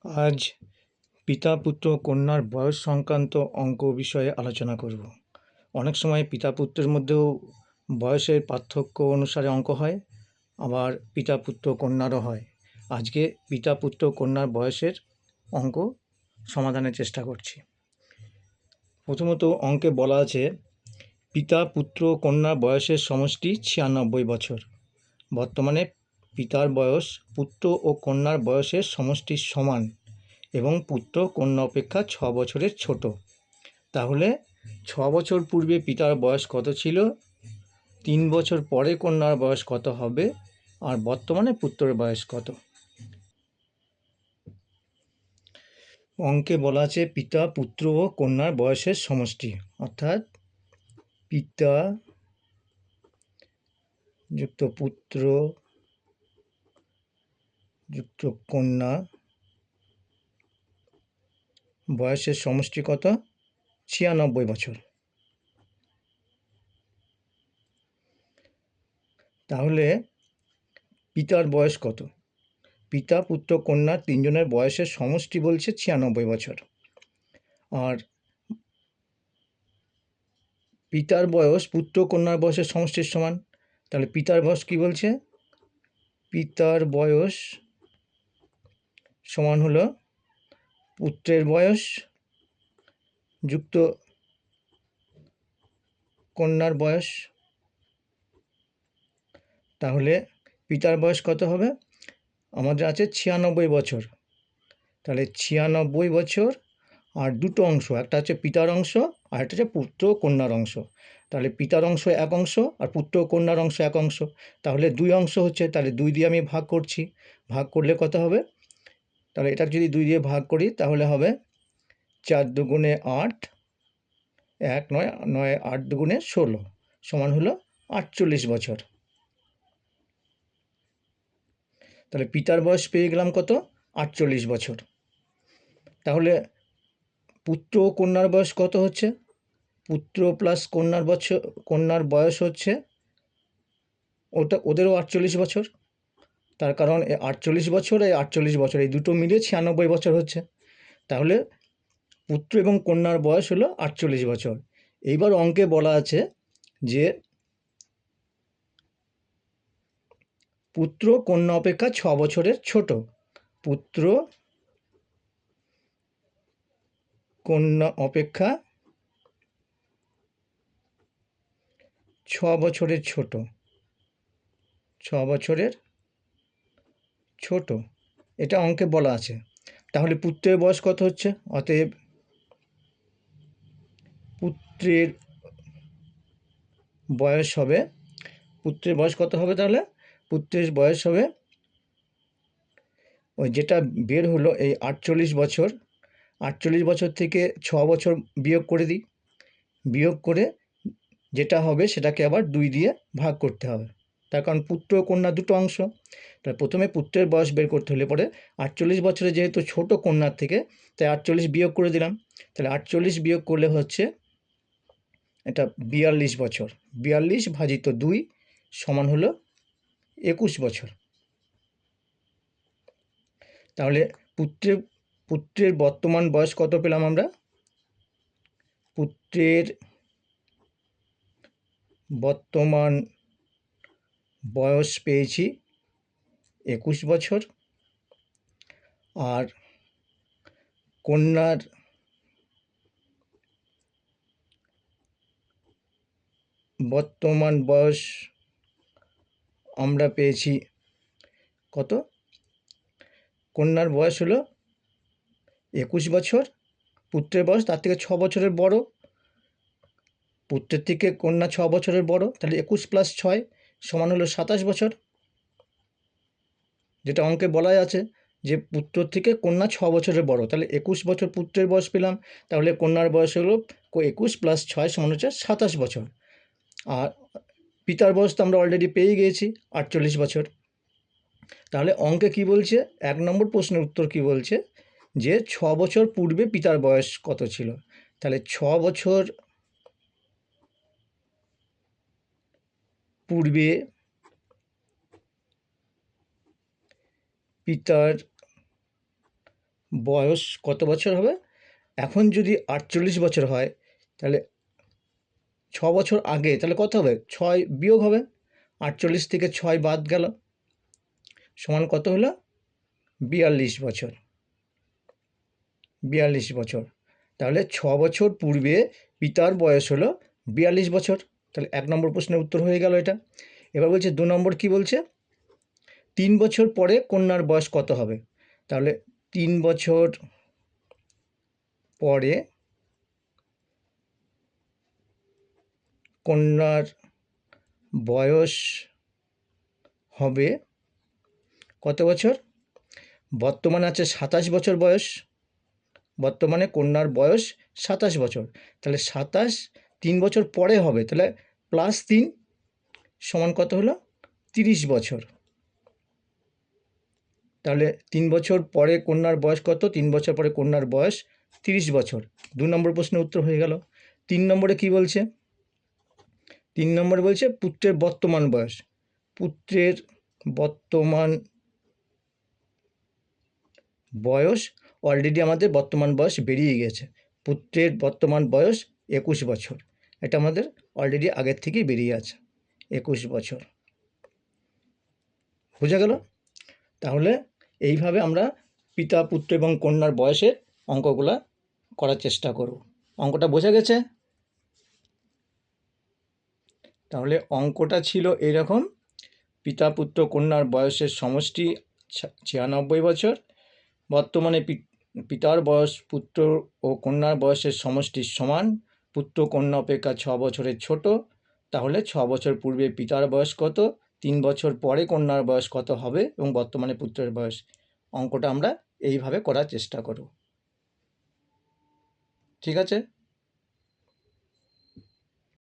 আজ পিতা পুত্র কন্যার বয়স সংক্রান্ত অঙ্ক বিষয়ে আলোচনা করব। অনেক সময় পিতা পুত্রের মধ্যেও বয়সের পার্থক্য অনুসারে অঙ্ক হয়, আবার পিতা পুত্র কন্যারও হয়। আজকে পিতা পুত্র কন্যার বয়সের অঙ্ক সমাধানের চেষ্টা করছি। প্রথমত অঙ্কে বলা আছে পিতা পুত্র কন্যার বয়সের সমষ্টি ৯৬ বছর। বর্তমানে পিতার বয়স পুত্র ও কন্যার বয়সের সমষ্টির সমান এবং পুত্র কন্যা অপেক্ষা ৬ বছরের ছোট। তাহলে ৬ বছর পূর্বে পিতার বয়স কত ছিল, ৩ বছর পরে কন্যার বয়স কত হবে, আর বর্তমানে পুত্রের বয়স কত। অঙ্কে বলা আছে পিতা পুত্র ও কন্যার বয়সের সমষ্টি, অর্থাৎ পিতা যুক্ত পুত্র যুক্ত কন্যা বয়সের সমষ্টি কত, ৯৬ বছর। তাহলে পিতার বয়স কত? পিতা পুত্র কন্যা তিনজনের বয়সের সমষ্টি বলছে ৯৬ বছর। আর পিতার বয়স পুত্র কন্যার বয়সের সমষ্টির সমান, তাহলে পিতার বয়স কি বলছে? পিতার বয়স সমান হলো পুত্রের বয়স যুক্ত কন্যার বয়স। তাহলে পিতার বয়স কত হবে? আমাদের আছে ৯৬ বছর। তাহলে ৯৬ বছর আর দুটো অংশ, একটা হচ্ছে পিতার অংশ আর একটা হচ্ছে পুত্র কন্যার অংশ। তাহলে পিতার অংশ এক অংশ আর পুত্র কন্যার অংশ এক অংশ, তাহলে দুই অংশ হচ্ছে, তাহলে ২ দিয়ে আমি ভাগ করছি। ভাগ করলে কত হবে? তাহলে এটা যদি ২ দিয়ে ভাগ করি তাহলে হবে ৪ দুগুণে ৮, ১ ৯, ৯ ৮ দুগুণে ১৬ সমান হলো ৪৮ বছর। তাহলে পিতার বয়স পেয়ে গেলাম কত? ৪৮ বছর। তাহলে পুত্র ও কন্যার বয়স কত হচ্ছে? পুত্র প্লাস কন্যার বয়স হচ্ছে ওদেরও ৪৮ বছর। তার কারণ ৪৮ বছর এই ৪৮ বছর এই দুটো মিলিয়ে ৯৬ বছর হচ্ছে। তাহলে পুত্র এবং কন্যার বয়স হলো ৪৮ বছর। এইবার অঙ্কে বলা আছে যে পুত্র কন্যা অপেক্ষা ৬ বছরের ছোট। পুত্র কন্যা অপেক্ষা ৬ বছরের ছোট। ৬ বছরের ছোট, এটা অঙ্কে বলা আছে। তাহলে পুত্রের বয়স কত হচ্ছে? অতএব পুত্রের বয়স হবে, পুত্রের বয়স কত হবে? তাহলে পুত্রের বয়স হবে ওই যেটা বের হলো এই ৪৮ বছর। ৪৮ বছর থেকে ৬ বছর বিয়োগ করে দিই। বিয়োগ করে যেটা হবে সেটাকে আবার ২ দিয়ে ভাগ করতে হবে। তার কারণ পুত্র ও কন্যা দুটো অংশ। তাহলে প্রথমে পুত্রের বয়স বের করতে হলে পরে ৪৮ বছরে যেহেতু ছোট কন্যার থেকে, তাই ৪৮ বিয়োগ করে দিলাম। তাহলে ৪৮ বিয়োগ করলে হচ্ছে এটা ৪২ বছর। ৪২ ভাজিত ২ সমান হলো ২১ বছর। তাহলে পুত্রের বর্তমান বয়স কত পেলাম আমরা? পুত্রের বর্তমান বয়স পেয়েছি ২১ বছর। আর কন্যার বর্তমান বয়স আমরা পেয়েছি কত? কন্যার বয়স হলো ২১ বছর, পুত্রের বয়স তার থেকে ৬ বছরের বড়। পুত্রের থেকে কন্যা ৬ বছরের বড়, তাহলে ২১ প্লাস ৬ সমান হলো ২৭ বছর। যেটা অঙ্কে বলাই আছে যে পুত্র থেকে কন্যা ৬ বছরের বড়, তাহলে ২১ বছর পুত্রের বয়স পেলাম। তাহলে কন্যার বয়স হলো ২১ প্লাস ৬ সমান হচ্ছে ২৭ বছর। আর পিতার বয়স তো আমরা অলরেডি পেয়ে গিয়েছি ৪৮ বছর। তাহলে অঙ্কে কি বলছে? ১ নম্বর প্রশ্নের উত্তর কি বলছে? যে ৬ বছর পূর্বে পিতার বয়স কত ছিল। তাহলে ৬ বছর পূর্বে পিতার বয়স কত বছর হবে? এখন যদি 48 বছর হয় তাহলে 6 বছর আগে তাহলে কত হবে? 6 বিয়োগ হবে, 48 থেকে 6 বাদ গেল, সমান কত হলো? 42 বছর। 42 বছর। তাহলে 6 বছর পূর্বে পিতার বয়স হলো 42 বছর। তাহলে 1 নম্বর প্রশ্নের উত্তর হয়ে গেল এটা। এবার বলছে 2 নম্বর কি বলছে? 3 বছর পরে কন্যার বয়স কত হবে? তাহলে 3 বছর পরে কন্যার বয়স হবে কত বছর? বর্তমানে আছে 27 বছর বয়স, বর্তমানে কন্যার বয়স 27 বছর। তাহলে 27 3 বছর পরে হবে, তাহলে +3 সমান কত হলো? 30 বছর। তাহলে 3 বছর পরে কন্যার বয়স কত? 3 বছর পরে কন্যার বয়স 30 বছর। 2 নম্বর প্রশ্নের উত্তর হয়ে গেল। 3 নম্বরে কি বলছে? 3 নম্বরে বলছে পুত্রের বর্তমান বয়স। পুত্রের বর্তমান বয়স, অলরেডি আমাদের বর্তমান বয়স বেরিয়ে গেছে। পুত্রের বর্তমান বয়স 21 বছর। এটা আমাদের অলরেডি আগের থেকেই বেরিয়ে আছে, 21 বছর। বোঝা গেল? তাহলে এইভাবে আমরা পিতা, পুত্র এবং কন্যার বয়সের অঙ্কগুলা করার চেষ্টা করব। অঙ্কটা বোঝা গেছে? তাহলে অঙ্কটা ছিল এরকম: পিতা, পুত্র, কন্যার বয়সের সমষ্টি 96 বছর। বর্তমানে পিতার বয়স পুত্র ও কন্যার বয়সের সমষ্টির সমান। পুত্র কন্যা অপেক্ষা 6 বছরের ছোট। তাহলে 6 বছর পূর্বে পিতার বয়স কত, 3 বছর পরে কন্যার বয়স কত হবে এবং বর্তমানে পুত্রের বয়স। অঙ্কটা আমরা এইভাবে করার চেষ্টা করব। ঠিক আছে?